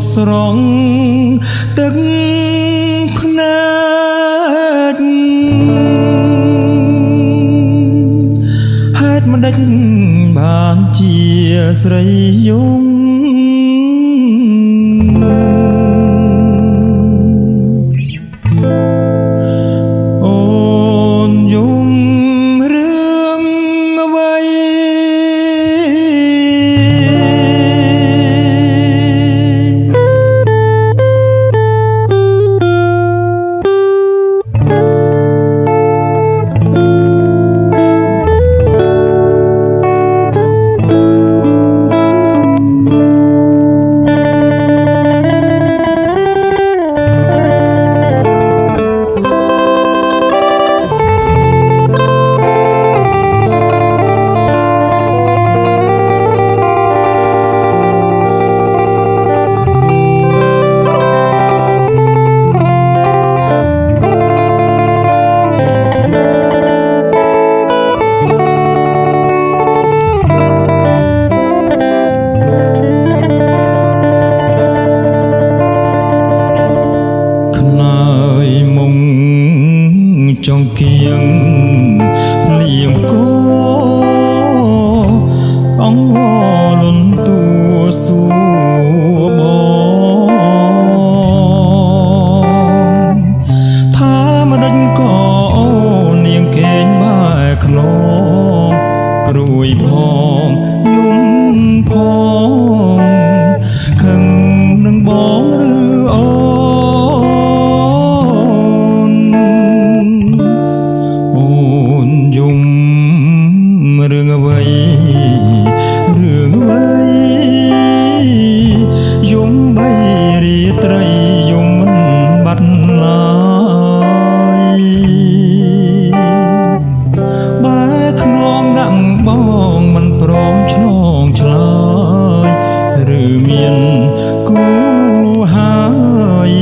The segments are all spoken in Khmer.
ស្រង់ទឹកភ្នែកហេតុមិនដេចបានជាស្រីយំចង់គៀងភ្លៀងគោអងវលន់ទួសួបងថាមិនដេញក៏នាងកេងបែខ្នងព្រួយផងយំផងខឹងនឹងបងឬអូរឿងអ្វីយំបីរាត្រីយំមិនបាត់ឡើយបើខ្នងដាក់បងមិនព្រមឆ្លងឆ្លើយឬមានគូហើយ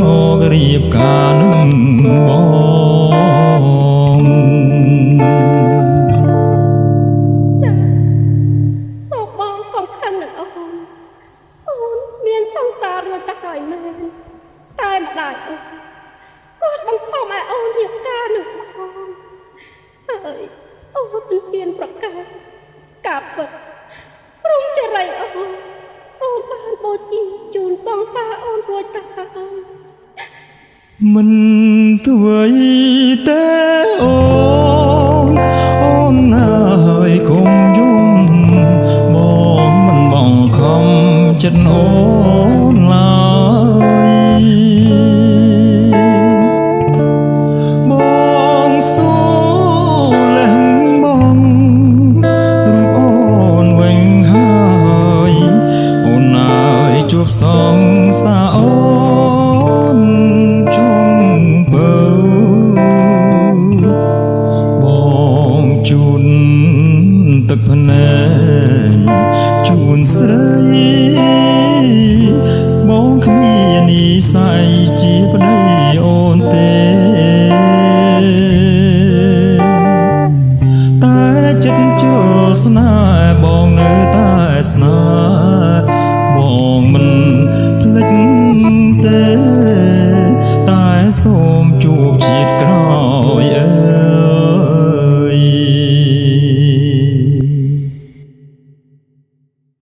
មករៀបការនឹងបងតែម្ដាយគាត់បង្ខំឲ្យអូនរៀបការនឹងបងហើយអូនមិនហ៊ានប្រកាសការពិតព្រមចរិយអូនបានបូជាជូនបងតាអូនរួចទៅហើយមិនធ្វើទេអូនហើយកុំយំបងមិនបងខំចិត្តអូនឡើយបងសួរលេះបងរូបអូនវិញហើយអូនហើយជួបសងសាអូនជុំបើបងជូនទឹកភ្នែកជូនស្រីបងគ្មាននិស័យជាប្តីអូនទេតែចិត្តចូលស្នេហ៍បងនៅតែស្នេហ៍បងមិន